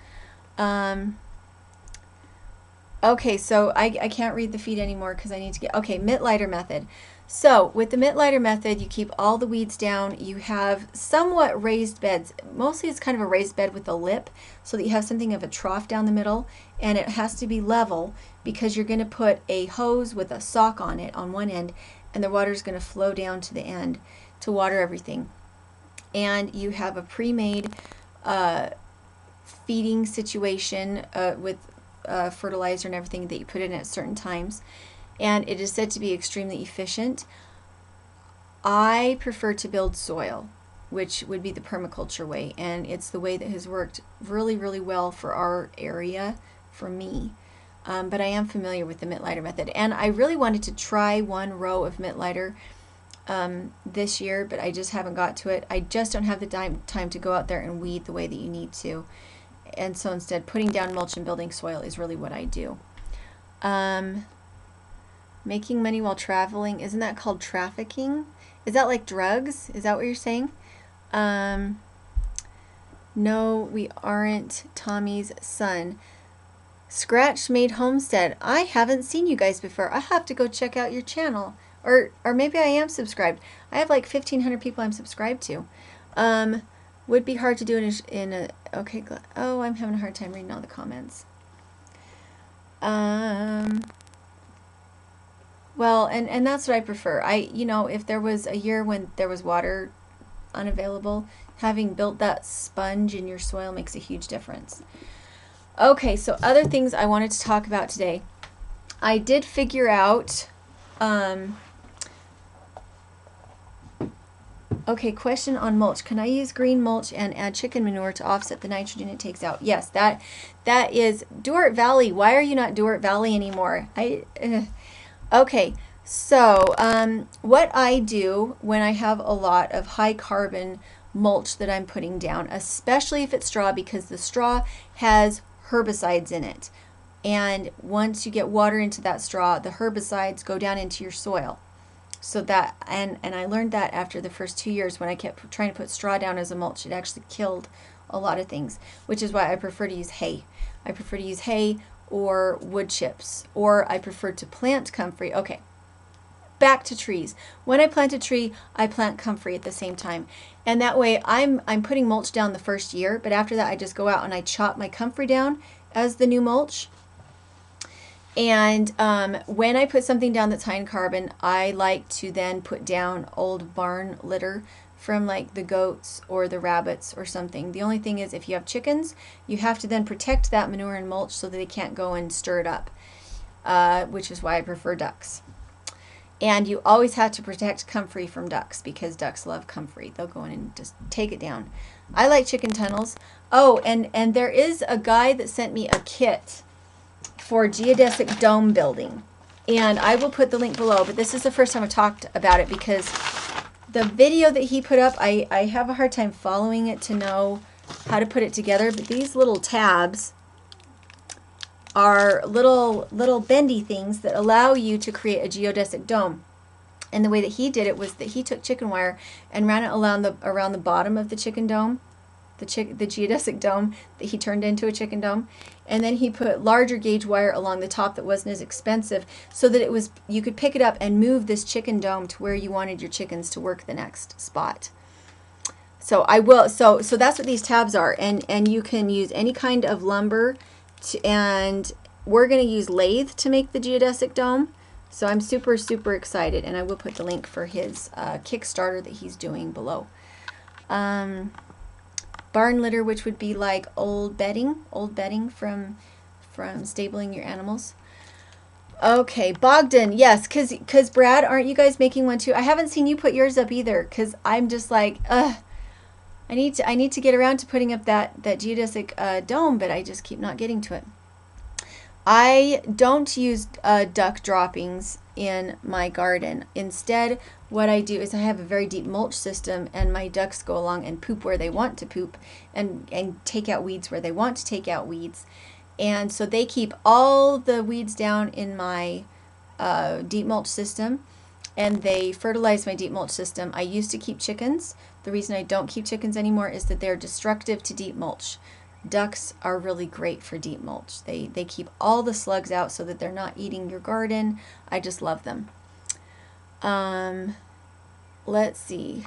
Okay, so I can't read the feed anymore because I need to get, okay, mitt lighter method. So with the mitt lighter method, you keep all the weeds down. You have somewhat raised beds. Mostly it's kind of a raised bed with a lip so that you have something of a trough down the middle, and it has to be level because you're going to put a hose with a sock on it on one end, and the water is going to flow down to the end to water everything. And you have a pre-made feeding situation with fertilizer and everything that you put in at certain times, and it is said to be extremely efficient. I prefer to build soil, which would be the permaculture way, and it's the way that has worked really, really well for our area, for me. But I am familiar with the mitt lighter method, and I really wanted to try one row of mitt lighter this year, but I just haven't got to it. I just don't have the time to go out there and weed the way that you need to. And so instead, putting down mulch and building soil is really what I do. Making money while traveling, isn't that called trafficking? Is that like drugs? Is that what you're saying? No, we aren't Tommy's son. Scratch made Homestead. I haven't seen you guys before. I have to go check out your channel. Or maybe I am subscribed. I have like 1,500 people I'm subscribed to. Would be hard to do in a okay. Oh, I'm having a hard time reading all the comments. Well, and that's what I prefer. If there was a year when there was water unavailable, having built that sponge in your soil makes a huge difference. Okay, so other things I wanted to talk about today. I did figure out, okay, question on mulch. Can I use green mulch and add chicken manure to offset the nitrogen it takes out? Yes, that is Dort Valley. Why are you not Dort Valley anymore? Okay, so what I do when I have a lot of high carbon mulch that I'm putting down, especially if it's straw, because the straw has herbicides in it. And once you get water into that straw, the herbicides go down into your soil. So that, and I learned that after the first 2 years when I kept trying to put straw down as a mulch. It actually killed a lot of things, which is why I prefer to use hay. I prefer to use hay or wood chips, or I prefer to plant comfrey. Okay, back to trees. When I plant a tree, I plant comfrey at the same time. And that way I'm putting mulch down the first year, but after that I just go out and I chop my comfrey down as the new mulch. And when I put something down that's high in carbon, I like to then put down old barn litter from like the goats or the rabbits or something. The only thing is, if you have chickens, you have to then protect that manure and mulch so that they can't go and stir it up, which is why I prefer ducks. And you always have to protect comfrey from ducks, because ducks love comfrey. They'll go in and just take it down. I like chicken tunnels. Oh, and there is a guy that sent me a kit for geodesic dome building, and I will put the link below, but this is the first time I've talked about it, because the video that he put up, I have a hard time following it to know how to put it together, but these little tabs are little bendy things that allow you to create a geodesic dome. And the way that he did it was that he took chicken wire and ran it around the bottom of the chicken dome, the geodesic dome that he turned into a chicken dome, and then he put larger gauge wire along the top that wasn't as expensive, so that you could pick it up and move this chicken dome to where you wanted your chickens to work the next spot. So so that's what these tabs are, and you can use any kind of lumber and we're going to use lathe to make the geodesic dome. So I'm super excited, and I will put the link for his Kickstarter that he's doing below. Barn litter, which would be like old bedding from stabling your animals. Okay, Bogdan, yes, cause Brad, aren't you guys making one too? I haven't seen you put yours up either, cause I'm just like, I need to get around to putting up that geodesic dome, but I just keep not getting to it. I don't use duck droppings in my garden. Instead, what I do is I have a very deep mulch system, and my ducks go along and poop where they want to poop, and take out weeds where they want to take out weeds. And so they keep all the weeds down in my deep mulch system, and they fertilize my deep mulch system. I used to keep chickens. The reason I don't keep chickens anymore is that they're destructive to deep mulch. Ducks are really great for deep mulch. They keep all the slugs out so that they're not eating your garden. I just love them. Let's see.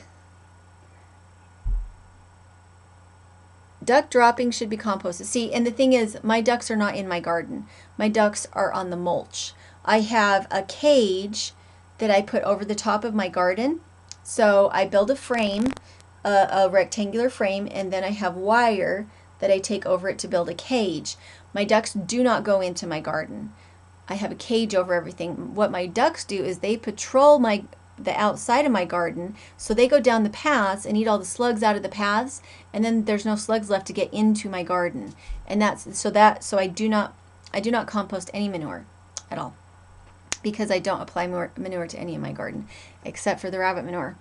Duck droppings should be composted. See, and the thing is, my ducks are not in my garden. My ducks are on the mulch. I have a cage that I put over the top of my garden. So I build a frame, a rectangular frame, and then I have wire that I take over it to build a cage. My ducks do not go into my garden. I have a cage over everything. What my ducks do is they patrol the outside of my garden, so they go down the paths and eat all the slugs out of the paths, and then there's no slugs left to get into my garden. And so I do not compost any manure at all, because I don't apply manure to any of my garden except for the rabbit manure.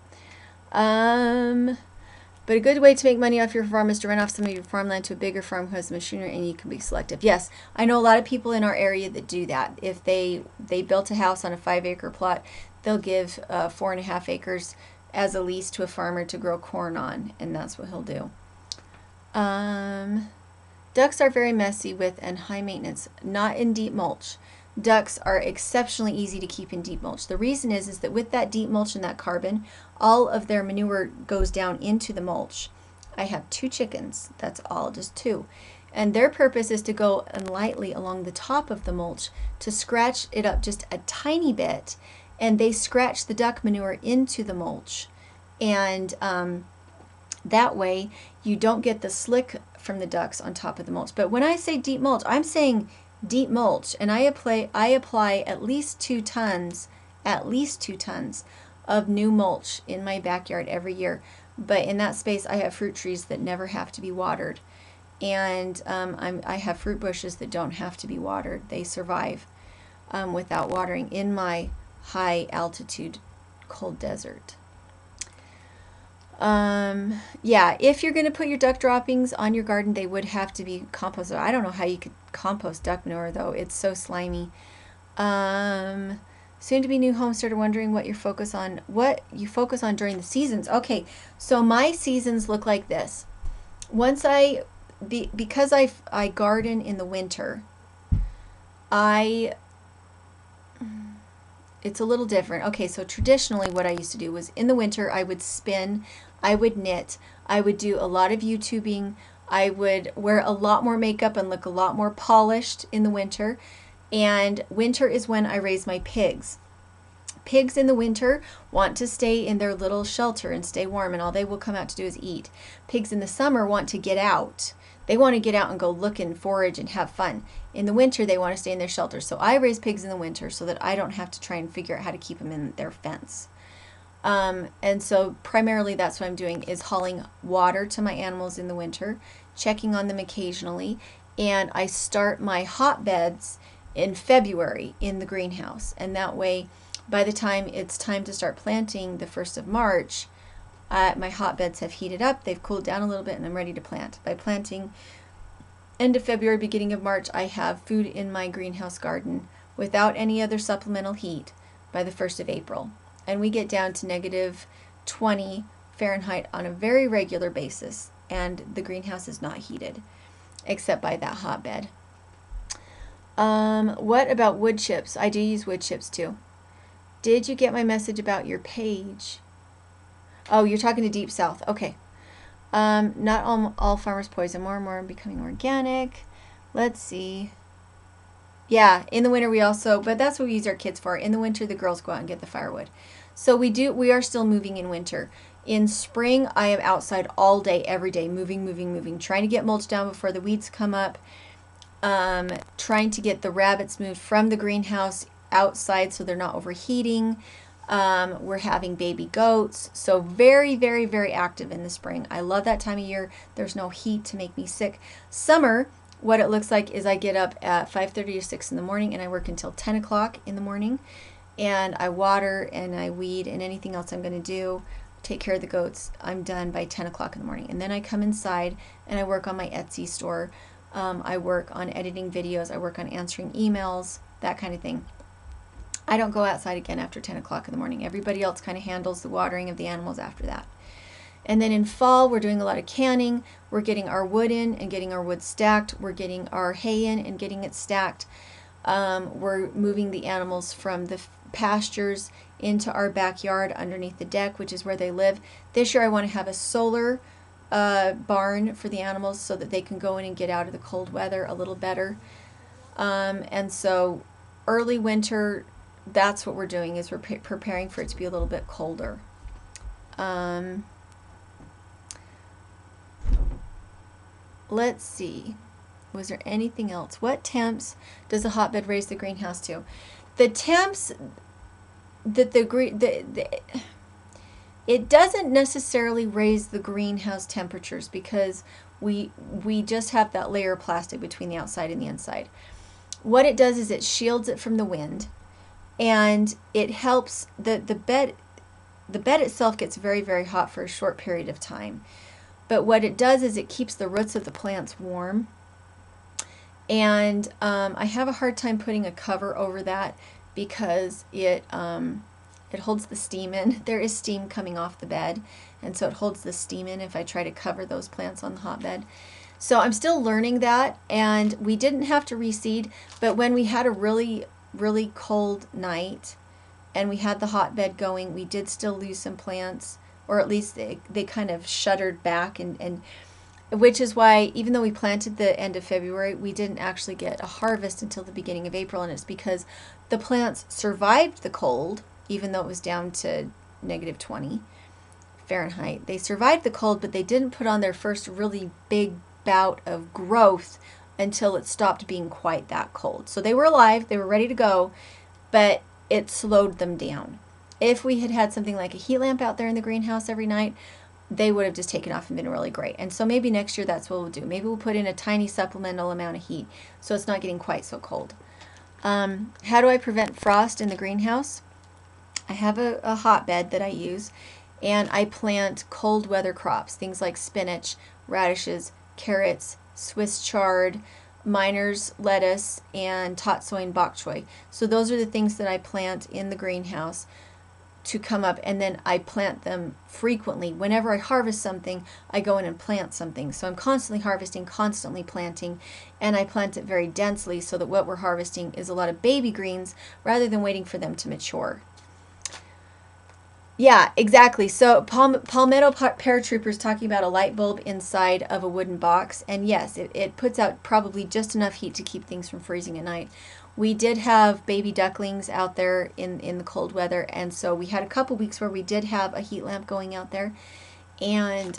But a good way to make money off your farm is to rent off some of your farmland to a bigger farm who has machinery, and you can be selective. Yes, I know a lot of people in our area that do that. If they built a house on a 5-acre plot, they'll give 4.5 acres as a lease to a farmer to grow corn on, and that's what he'll do. Ducks are very messy with and high maintenance, not in deep mulch. Ducks are exceptionally easy to keep in deep mulch. The reason is that with that deep mulch and that carbon, all of their manure goes down into the mulch. I have 2 chickens, that's all, just 2. And their purpose is to go lightly along the top of the mulch to scratch it up just a tiny bit, and they scratch the duck manure into the mulch. And that way you don't get the slick from the ducks on top of the mulch. But when I say deep mulch, I'm saying deep mulch, and I apply at least 2 tons of new mulch in my backyard every year. But in that space, I have fruit trees that never have to be watered, and I have fruit bushes that don't have to be watered. They survive without watering in my high altitude cold desert. Yeah, if you're going to put your duck droppings on your garden, they would have to be composted. I don't know how you could compost duck manure, though. It's so slimy. Soon to be new homesteader wondering what you focus on during the seasons. Okay, so my seasons look like this. Because I garden in the winter, it's a little different. Okay, so traditionally what I used to do was in the winter I would spin, I would knit, I would do a lot of YouTubing, I would wear a lot more makeup and look a lot more polished in the winter. And winter is when I raise my pigs. Pigs in the winter want to stay in their little shelter and stay warm, and all they will come out to do is eat. Pigs in the summer want to get out. They want to get out and go look and forage and have fun. In the winter, they want to stay in their shelter. So I raise pigs in the winter so that I don't have to try and figure out how to keep them in their fence. And so primarily that's what I'm doing, is hauling water to my animals in the winter, checking on them occasionally, and I start my hotbeds in February in the greenhouse. And that way, by the time it's time to start planting the 1st of March, my hotbeds have heated up, they've cooled down a little bit, and I'm ready to plant. By planting end of February, beginning of March, I have food in my greenhouse garden without any other supplemental heat by the 1st of April. And we get down to negative 20 Fahrenheit on a very regular basis, and the greenhouse is not heated except by that hotbed. What about wood chips? I do use wood chips too. Did you get my message about your page? Oh, you're talking to Deep South. Okay. Not all farmers poison. More and more becoming organic. Let's see. Yeah, in the winter we also, but that's what we use our kids for. In the winter, the girls go out and get the firewood. So we are still moving in winter. In spring, I am outside all day, every day, moving, trying to get mulch down before the weeds come up, trying to get the rabbits moved from the greenhouse outside so they're not overheating. We're having baby goats, so very, very, very active in the spring. I love that time of year. There's no heat to make me sick. Summer, what it looks like is I get up at 5:30 or 6 in the morning and I work until 10 o'clock in the morning, and I water and I weed and anything else I'm going to do, take care of the goats. I'm done by 10 o'clock in the morning, and then I come inside and I work on my Etsy store. I work on editing videos. I work on answering emails, that kind of thing. I don't go outside again after 10 o'clock in the morning. Everybody else kind of handles the watering of the animals after that. And then in fall, we're doing a lot of canning. We're getting our wood in and getting our wood stacked. We're getting our hay in and getting it stacked. We're moving the animals from the pastures into our backyard underneath the deck, which is where they live. This year I want to have a solar barn for the animals so that they can go in and get out of the cold weather a little better. And so early winter, that's what we're doing, is we're preparing for it to be a little bit colder. Let's see. Was there anything else? What temps does a hotbed raise the greenhouse to? The temps that it doesn't necessarily raise the greenhouse temperatures, because we just have that layer of plastic between the outside and the inside. What it does is it shields it from the wind, and it helps the bed itself gets very, very hot for a short period of time. But what it does is it keeps the roots of the plants warm. And I have a hard time putting a cover over that because it holds the steam in. There is steam coming off the bed, and so it holds the steam in if I try to cover those plants on the hotbed. So I'm still learning that, and we didn't have to reseed, but when we had a really, really cold night and we had the hotbed going, we did still lose some plants, or at least they kind of shuddered back, and which is why, even though we planted the end of February, we didn't actually get a harvest until the beginning of April, and it's because the plants survived the cold, even though it was down to negative 20 Fahrenheit. They survived the cold, but they didn't put on their first really big bout of growth until it stopped being quite that cold. So they were alive, they were ready to go, but it slowed them down. If we had had something like a heat lamp out there in the greenhouse every night, they would have just taken off and been really great. And so maybe next year that's what we'll do. Maybe we'll put in a tiny supplemental amount of heat so it's not getting quite so cold. How do I prevent frost in the greenhouse? I have a hotbed that I use, and I plant cold weather crops, things like spinach, radishes, carrots, Swiss chard, miner's lettuce, and tatsoi and bok choy. So those are the things that I plant in the greenhouse to come up, and then I plant them frequently. Whenever I harvest something, I go in and plant something. So I'm constantly harvesting, constantly planting, and I plant it very densely so that what we're harvesting is a lot of baby greens rather than waiting for them to mature. Yeah, exactly. So Palmetto Paratroopers talking about a light bulb inside of a wooden box, and yes, it puts out probably just enough heat to keep things from freezing at night. We did have baby ducklings out there in the cold weather, and so we had a couple weeks where we did have a heat lamp going out there, and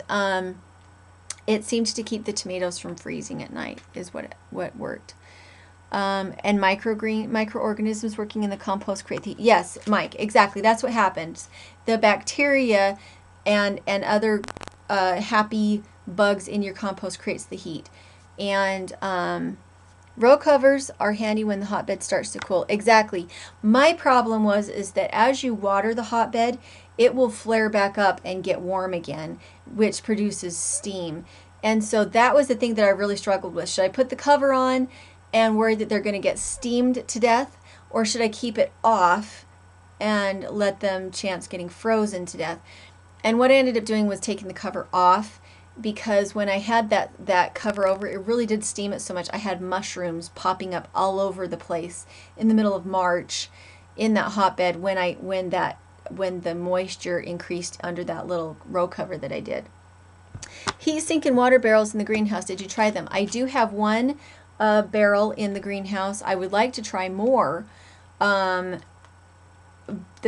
it seemed to keep the tomatoes from freezing at night is what worked. And microorganisms working in the compost create the, yes, Mike, exactly, that's what happens. The bacteria and other happy bugs in your compost creates the heat. And row covers are handy when the hotbed starts to cool. Exactly. My problem is that as you water the hotbed, it will flare back up and get warm again, which produces steam. And so that was the thing that I really struggled with. Should I put the cover on and worry that they're going to get steamed to death, or should I keep it off and let them chance getting frozen to death? And what I ended up doing was taking the cover off, because when I had that cover over, it really did steam it so much. I had mushrooms popping up all over the place in the middle of March in that hotbed when the moisture increased under that little row cover that I did. Heat sink and water barrels in the greenhouse. Did you try them? I do have one barrel in the greenhouse. I would like to try more. The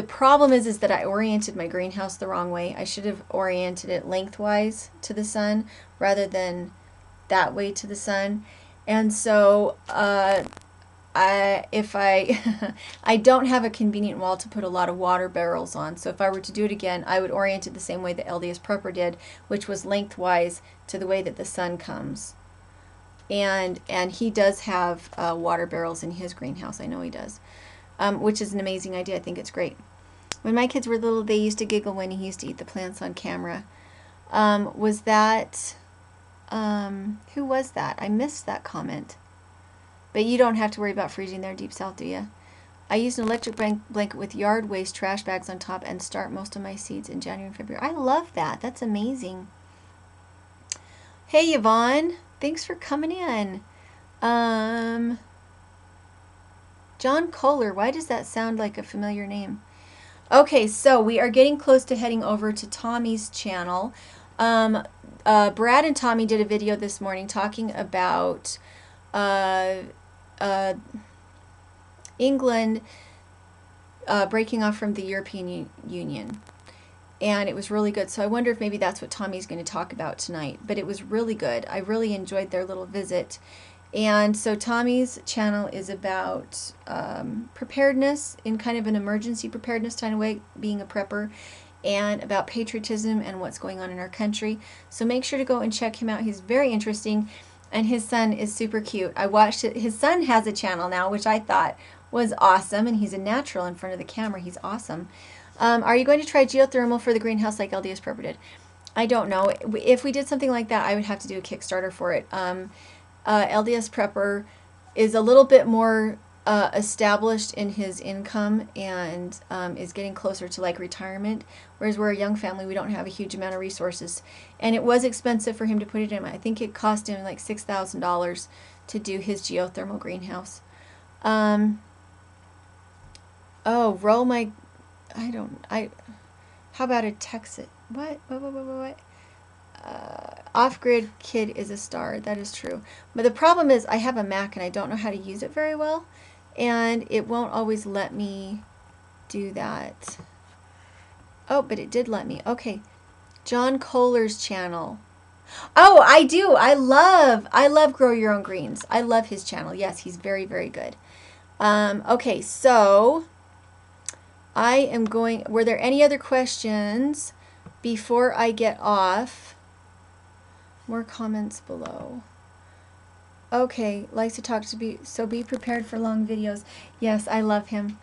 problem is that I oriented my greenhouse the wrong way. I should have oriented it lengthwise to the sun rather than that way to the sun. And so I don't have a convenient wall to put a lot of water barrels on. So if I were to do it again, I would orient it the same way that LDS Prepper did, which was lengthwise to the way that the sun comes. And he does have water barrels in his greenhouse. I know he does. Which is an amazing idea. I think it's great. When my kids were little, they used to giggle when he used to eat the plants on camera. Was that, who was that? I missed that comment. But you don't have to worry about freezing there deep south, do you? I used an electric blanket with yard waste trash bags on top and start most of my seeds in January and February. I love that. That's amazing. Hey, Yvonne. Thanks for coming in. John Kohler, why does that sound like a familiar name? Okay, so we are getting close to heading over to Tommy's channel. Brad and Tommy did a video this morning talking about England breaking off from the European Union. And it was really good. So I wonder if maybe that's what Tommy's going to talk about tonight. But it was really good. I really enjoyed their little visit. And so Tommy's channel is about preparedness in kind of an emergency preparedness kind of way, being a prepper, and about patriotism and what's going on in our country. So make sure to go and check him out. He's very interesting, and his son is super cute. I watched it. His son has a channel now, which I thought was awesome, and he's a natural in front of the camera. He's awesome. Are you going to try geothermal for the greenhouse like LDS Prepper did? I don't know. If we did something like that, I would have to do a Kickstarter for it. LDS Prepper is a little bit more established in his income and is getting closer to like retirement, whereas we're a young family. We don't have a huge amount of resources, and it was expensive for him to put it in. I think it cost him like $6,000 to do his geothermal greenhouse. Oh, roll my... how about a Texas? What? Off-grid kid is a star. That is true. But the problem is I have a Mac and I don't know how to use it very well. And it won't always let me do that. Oh, but it did let me. Okay. John Kohler's channel. Oh, I do. I love Grow Your Own Greens. I love his channel. Yes, he's very, very good. Okay, so... I am going... Were there any other questions before I get off? More comments below. Okay, likes to talk to be... So be prepared for long videos. Yes, I love him.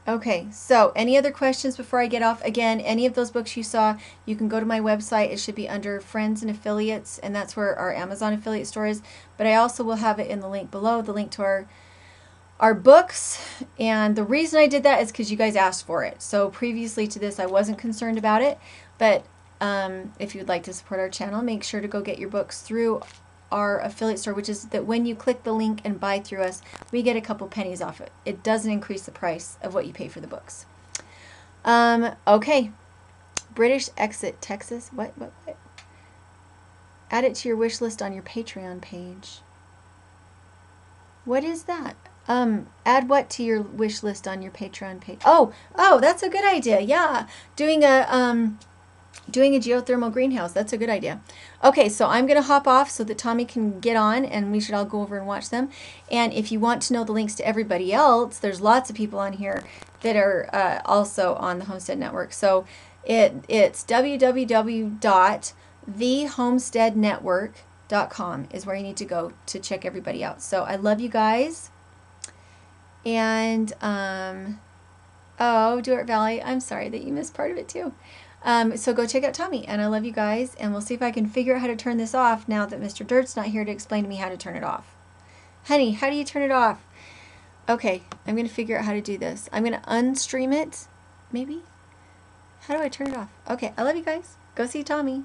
Okay, so any other questions before I get off? Again, any of those books you saw, you can go to my website. It should be under Friends and Affiliates, and that's where our Amazon affiliate store is. But I also will have it in the link below, the link to our books. And the reason I did that is because you guys asked for it. So previously to this, I wasn't concerned about it. But if you'd like to support our channel, make sure to go get your books through our affiliate store, which is that when you click the link and buy through us, we get a couple pennies off it. It doesn't increase the price of what you pay for the books. Okay. British exit Texas. What? Add it to your wish list on your Patreon page. What is that? Add what to your wish list on your Patreon page? Oh, that's a good idea. Yeah, doing a geothermal greenhouse. That's a good idea. Okay, so I'm gonna hop off so that Tommy can get on, and we should all go over and watch them. And if you want to know the links to everybody else, there's lots of people on here that are also on the Homestead Network. So it's www.thehomesteadnetwork.com is where you need to go to check everybody out. So I love you guys. And Duart Valley, I'm sorry that you missed part of it too. So go check out Tommy, and I love you guys, and we'll see if I can figure out how to turn this off now that Mr. Dirt's not here to explain to me how to turn it off. Honey, how do you turn it off? Okay, I'm going to figure out how to do this. I'm going to unstream it, maybe? How do I turn it off? Okay, I love you guys. Go see Tommy.